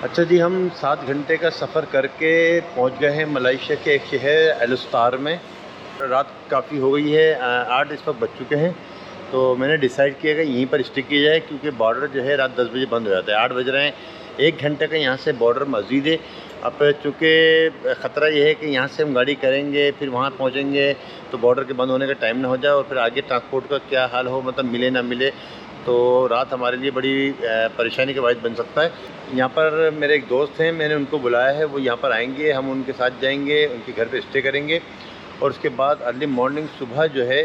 अच्छा जी, हम 7 घंटे का सफ़र करके पहुंच गए हैं मलेशिया के एक शहर एलुस्तार में। रात काफ़ी हो गई है, 8 इस वक्त बज चुके हैं। तो मैंने डिसाइड किया कि यहीं पर स्टे किया जाए, क्योंकि बॉर्डर जो है रात 10 बजे बंद हो जाता है। 8 बज रहे हैं, 1 घंटे का यहाँ से बॉर्डर मज़ीद है। अब चूँकि ख़तरा ये है कि यहाँ से हम गाड़ी करेंगे, फिर वहाँ पहुँचेंगे तो बॉर्डर के बंद होने का टाइम ना हो जाए, और फिर आगे ट्रांसपोर्ट का क्या हाल हो, मतलब मिले ना मिले, तो रात हमारे लिए बड़ी परेशानी का बायस बन सकता है। यहाँ पर मेरे एक दोस्त हैं, मैंने उनको बुलाया है, वो यहाँ पर आएंगे, हम उनके साथ जाएंगे, उनके घर पे स्टे करेंगे, और उसके बाद अर्ली मॉर्निंग सुबह जो है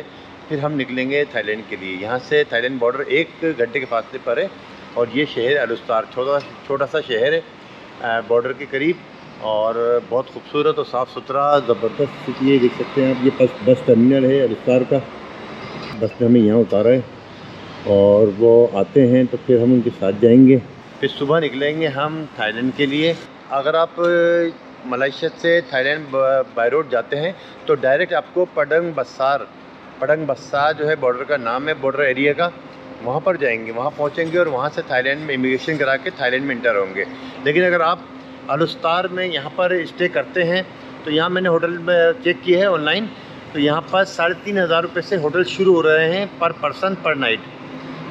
फिर हम निकलेंगे थाईलैंड के लिए। यहाँ से थाईलैंड बॉर्डर 1 घंटे के फासले पर है, और ये शहर एलुस्तार छोटा सा शहर है बॉर्डर के करीब, और बहुत खूबसूरत और साफ़ सुथरा ज़बरदस्त सिटी है। देख सकते हैं आप, ये बस टर्मिनल है एलुस्तार का। बस ने हमें यहाँ उतारा है, और वो आते हैं तो फिर हम उनके साथ जाएंगे। फिर सुबह निकलेंगे हम थाईलैंड के लिए। अगर आप मलेशिया से थाईलैंड बाय रोड जाते हैं तो डायरेक्ट आपको पडंग बस्सार जो है बॉर्डर का नाम है, बॉर्डर एरिया का, वहाँ पर जाएंगे, वहाँ पहुँचेंगे, और वहाँ से थाईलैंड में इमिग्रेशन करा के थाईलैंड में इंटर होंगे। लेकिन अगर आप एलुस्तार में यहाँ पर स्टे करते हैं तो यहाँ मैंने होटल में चेक किया है ऑनलाइन, तो यहाँ पर 3,500 रुपये से होटल शुरू हो रहे हैं पर पर्सन पर नाइट।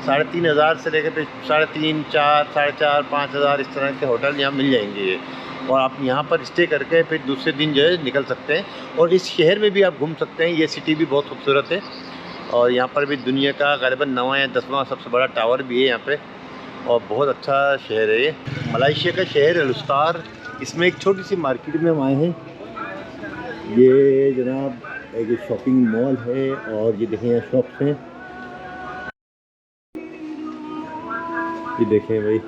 3,500 से लेकर फिर 3,500, 4, 4,500, 5,000 इस तरह के होटल यहाँ मिल जाएंगे ये, और आप यहाँ पर स्टे करके फिर दूसरे दिन जो है निकल सकते हैं, और इस शहर में भी आप घूम सकते हैं। ये सिटी भी बहुत खूबसूरत है, और यहाँ पर भी दुनिया का ग़ालिबन 9वां या 10वां सबसे बड़ा टावर भी है यहाँ पे, और बहुत अच्छा शहर है ये मलेशिया का शहर एलुस्तार। इसमें एक छोटी सी मार्केट में हम आए हैं। ये जनाब एक शॉपिंग मॉल है, और ये देखें यहाँ शॉप्स हैं। ये देखें भाई,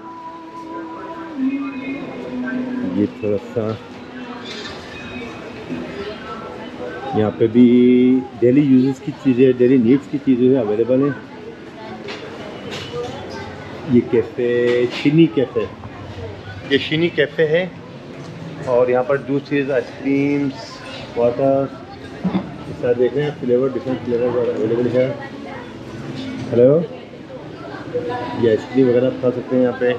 ये थोड़ा सा यहाँ पे भी डेली यूजेस की चीज़ें, डेली नीड्स की चीज़ें अवेलेबल हैं। ये कैफ़े शीनी कैफ़े, ये शीनी कैफ़े है, और यहाँ पर जूसेस, आइसक्रीम्स, वाटर, इस तरह देख रहे हैं फ्लेवर, डिफरेंट फ्लेवर अवेलेबल है। हेलो, ये आइसक्रीम वगैरह खा सकते हैं यहाँ पे।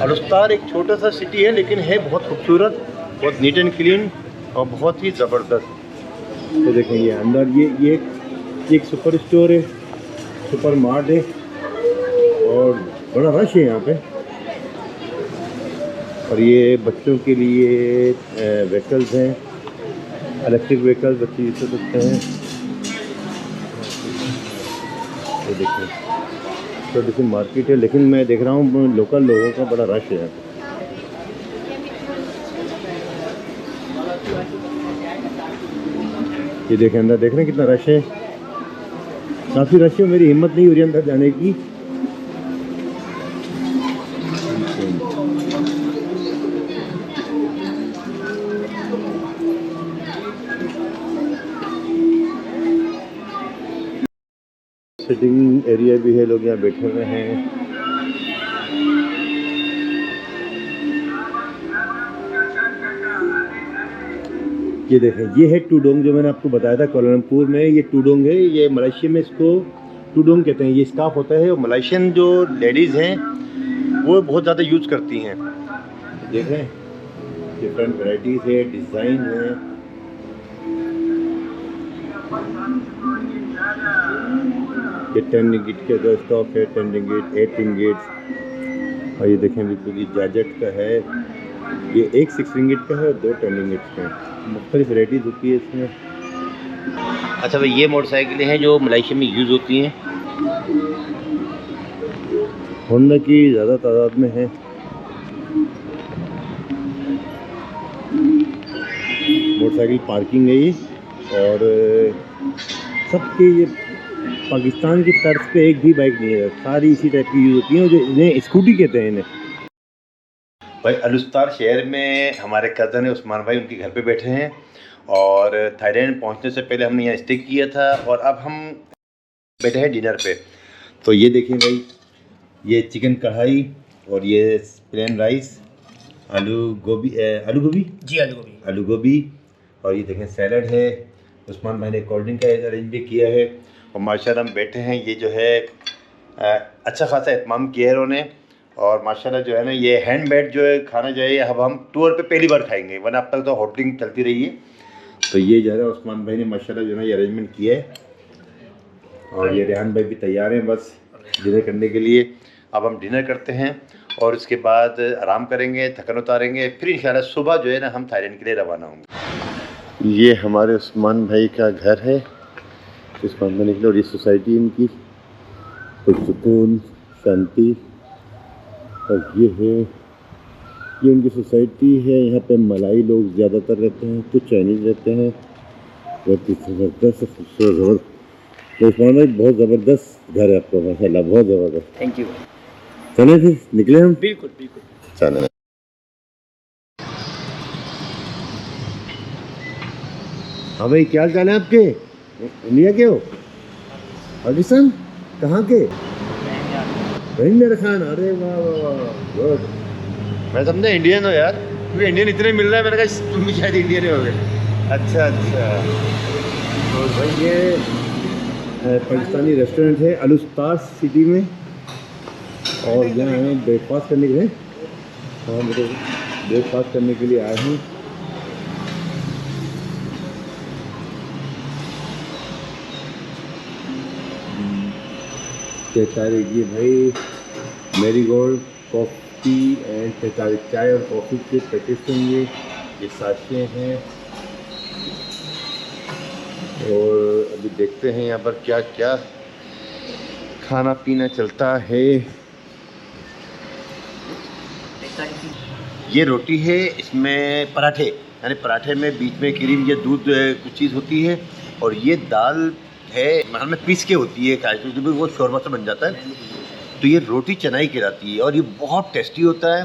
एलुस्तार एक छोटा सा सिटी है, लेकिन है बहुत खूबसूरत, बहुत नीट एंड क्लीन, और बहुत ही ज़बरदस्त। तो देखें ये अंदर ये एक सुपर स्टोर है, सुपर मार्ट है, और बड़ा रश है यहाँ पे। और ये बच्चों के लिए व्हीकल्स हैं, इलेक्ट्रिक व्हीकल्स बच्चे यूज कर सकते हैं। ये देखिए छोटी सी मार्केट है, लेकिन मैं देख रहा हूँ लोकल लोगों का बड़ा रश है यहाँ पे। ये देखें अंदर, देख रहे हैं कितना रश है, काफ़ी रश है। मेरी हिम्मत नहीं हो रही अंदर जाने की। सिटिंग एरिया भी है, लोग यहाँ बैठे हुए हैं। ये देखें, ये है टूडोंग, जो मैंने आपको बताया था कोलमपुर में। ये टूडोंग है, ये मलेशिया में इसको टूडोंग कहते हैं। ये स्कार्फ होता है, और मलेशियन जो लेडीज़ हैं वो बहुत ज़्यादा यूज़ करती हैं। देखें डिफरेंट वैराइटीज़ है, डिज़ाइन है। ये 10 रिंगिट के जो स्टॉक है, 10 रिंगिट, 8 रिंगिट, और ये देखें बिल्कुल ये जाजेट का है। ये एक 6 रिंगिट का है, और 2 10 रिंगिट का है। मुख्तलिफ वैराइटीज़ होती है इसमें। अच्छा भाई, ये मोटरसाइकिलें हैं जो मलेशिया में यूज़ होती हैं, होंडा की ज़्यादा तादाद में है। मोटरसाइकिल पार्किंग है ये, और सबके ये पाकिस्तान की तर्ज पे एक भी बाइक नहीं है, सारी इसी टाइप की यूज़ होती हैं, जो इन्हें स्कूटी कहते हैं इन्हें। भाई एलुस्तार शहर में हमारे कज़न है उस्मान भाई, उनके घर पे बैठे हैं, और थाईलैंड पहुंचने से पहले हमने यहाँ स्टे किया था, और अब हम बैठे हैं डिनर पे। तो ये देखिए भाई, ये चिकन कढ़ाई, और ये प्लेन राइस, आलू गोभी जी, आलू गोभी, और ये देखें सैलड है। उस्मान भाई ने कोल्ड ड्रिंक का अरेंज भी किया है, और माशाल्लाह हम बैठे हैं। ये जो है अच्छा खासा एहतमाम किया है उन्होंने, और माशाल्लाह जो है ना ये हैंडमेड जो है खाना जो है अब हम टूर पे पहली बार खाएंगे, वरना अब तक तो होटलिंग चलती रही है। तो ये जो है ना उस्मान भाई ने माशाल्लाह जो है ना ये अरेंजमेंट किया है और ये रेहान भाई भी तैयार हैं बस डिनर करने के लिए। अब हम डिनर करते हैं और उसके बाद आराम करेंगे, थकन उतारेंगे, फिर इंशाल्लाह सुबह जो है ना हम थाईलैंड के लिए रवाना होंगे। ये हमारे उस्मान भाई का घर है, उस्मान भाई निकले और ये सोसाइटी इनकी सुकून शांति। और ये उनकी सोसाइटी है। यहाँ पे मलाई लोग ज़्यादातर रहते हैं, कुछ चाइनीज़ रहते हैं। बहुत ही ज़बरदस्त खूबसूरत तो उस्मान भाई बहुत ज़बरदस्त घर है आपका माशाल्लाह, बहुत ज़बरदस्त। Thank you. चले फिर निकले हम। बिल्कुल बिल्कुल चले। हाँ भाई क्या चाल है आपके? इंडिया के हो? पाकिस्तान कहाँ के? मेरा खान। अरे वाह वाह वाह गुड। मैं समझा इंडियन हो यार, क्योंकि इंडियन इतने मिल रहा है, मैंने कहा तुम भी शायद इंडियन ही हो गए। अच्छा अच्छा। तो भाई ये पाकिस्तानी रेस्टोरेंट है अलुस्तार सिटी में और यहाँ हमें ब्रेकफास्ट करने के लिए, हाँ मेरे ब्रेकफास्ट करने के लिए आए हैं। ये भाई मेरी गोल्ड कॉफ़ी एंड 43 चाय और कॉफ़ी के पैकेट्स होंगे, ये साशे हैं। और अभी देखते हैं यहाँ पर क्या क्या खाना पीना चलता है। ये रोटी है, इसमें पराठे, यानी पराठे में बीच में क्रीम या दूध कुछ चीज़ होती है। और ये दाल है में पीस के होती है, क्योंकि वो शोरमा से बन जाता है। तो ये रोटी चनाई कहलाती है और ये बहुत टेस्टी होता है।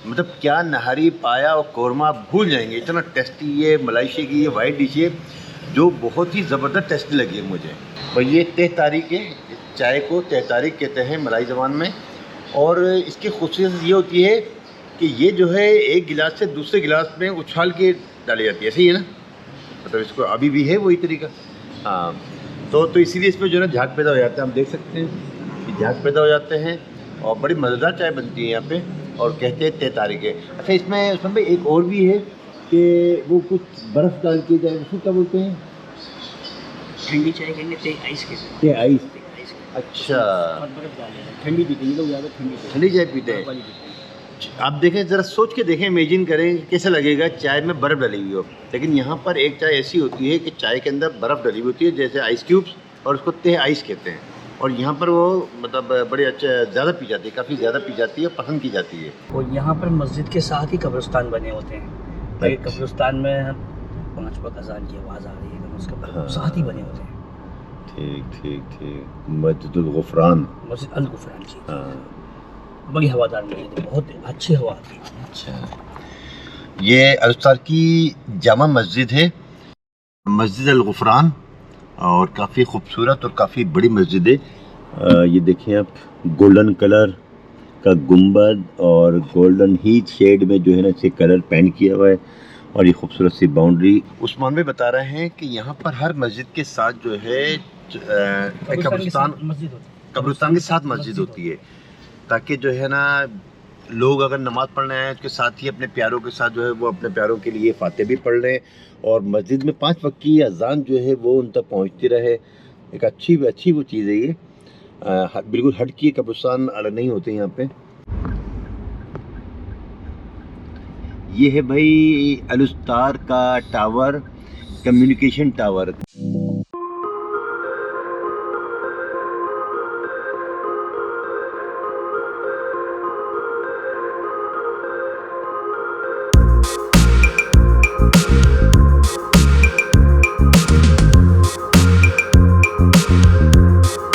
मतलब क्या नहारी पाया और कौरमा भूल जाएंगे, इतना टेस्टी ये मलेशिया की ये वाइट डिश है जो बहुत ही ज़बरदस्त टेस्टी लगी है मुझे। और ये तेहतारीक है, चाय को तेहतारीक कहते हैं मलाई ज़बान में। और इसकी खूबियत ये होती है कि ये जो है एक गिलास से दूसरे गिलास में उछाल के डाली जाती है, ऐसे ही है ना, मतलब इसको अभी भी है वही तरीका। हाँ तो इसीलिए इसमें जो है ना झाग पैदा हो जाता है, हम देख सकते हैं कि झाग पैदा हो जाते हैं और बड़ी मज़ेदार चाय बनती है यहाँ पे और कहते हैं तेहतारीक है। अच्छा उसमें भाई एक और भी है कि वो कुछ बर्फ़ डाल के जाए, उसको क्या बोलते हैं? ठंडी चाय कहेंगे, ते आइस के ते आइस। अच्छा ठंडी पीते हैं लोग ज़्यादा, ठंडी चाय पीते हैं। आप देखें ज़रा सोच के देखें, इमेजिन करें कैसा लगेगा चाय में बर्फ़ डली हुई हो। लेकिन यहाँ पर एक चाय ऐसी होती है कि चाय के अंदर बर्फ़ डली हुई होती है जैसे आइस क्यूब्स, और उसको ते आइस कहते हैं। और यहाँ पर वो मतलब बड़े अच्छा ज़्यादा पी जाती है, काफ़ी ज़्यादा पी जाती है, पसंद की जाती है। और यहाँ पर मस्जिद के साथ ही कब्रिस्तान बने होते हैं। एक कब्रिस्तान में 5 वक्त अज़ान की आवाज़ आ रही है, उसके साथ ही बने होते हैं। ठीक। मस्जिद अल गुफरान की। हाँ बड़ी हवादार मस्जिद, बहुत अच्छी हवा आती है। अच्छा, ये अलुस्तार की जामा मस्जिद है, मस्जिद अल गुफरान, और काफ़ी खूबसूरत और काफ़ी बड़ी मस्जिद है। ये देखें आप, गोल्डन कलर का गुंबद और गोल्डन ही शेड में जो है ना इसे कलर पेंट किया हुआ है और ये खूबसूरत सी बाउंड्री। उस्मान भी बता रहे हैं कि यहाँ पर हर मस्जिद के साथ जो है कब्रिस्तान के साथ मस्जिद होती है, ताकि जो है ना लोग अगर नमाज़ पढ़ने आए उसके साथ ही अपने प्यारों के साथ जो है वो अपने प्यारों के लिए फातिहा भी पढ़ लें और मस्जिद में 5 वक्त की अजान जो है वो उन तक पहुँचती रहे। एक अच्छी वो चीज़ है ये। बिल्कुल हट की कब्रिस्तान अलग नहीं होते यहाँ पे। ये है भाई अलुस्तार का टावर, कम्युनिकेशन टावर।